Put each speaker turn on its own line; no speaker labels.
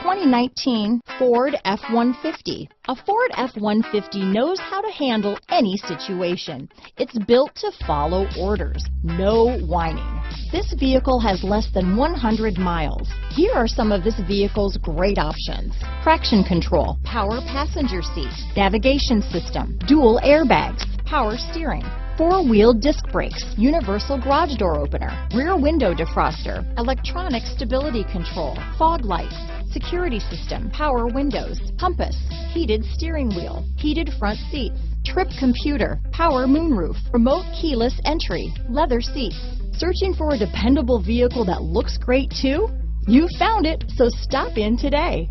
2019 Ford F-150. A Ford F-150 knows how to handle any situation. It's built to follow orders, no whining. This vehicle has less than 100 miles. Here are some of this vehicle's great options: traction control, power passenger seat, navigation system, dual airbags, power steering, four-wheel disc brakes, universal garage door opener, rear window defroster, electronic stability control, fog lights, security system, power windows, compass, heated steering wheel, heated front seats, trip computer, power moonroof, remote keyless entry, leather seats. Searching for a dependable vehicle that looks great too? You found it, so stop in today.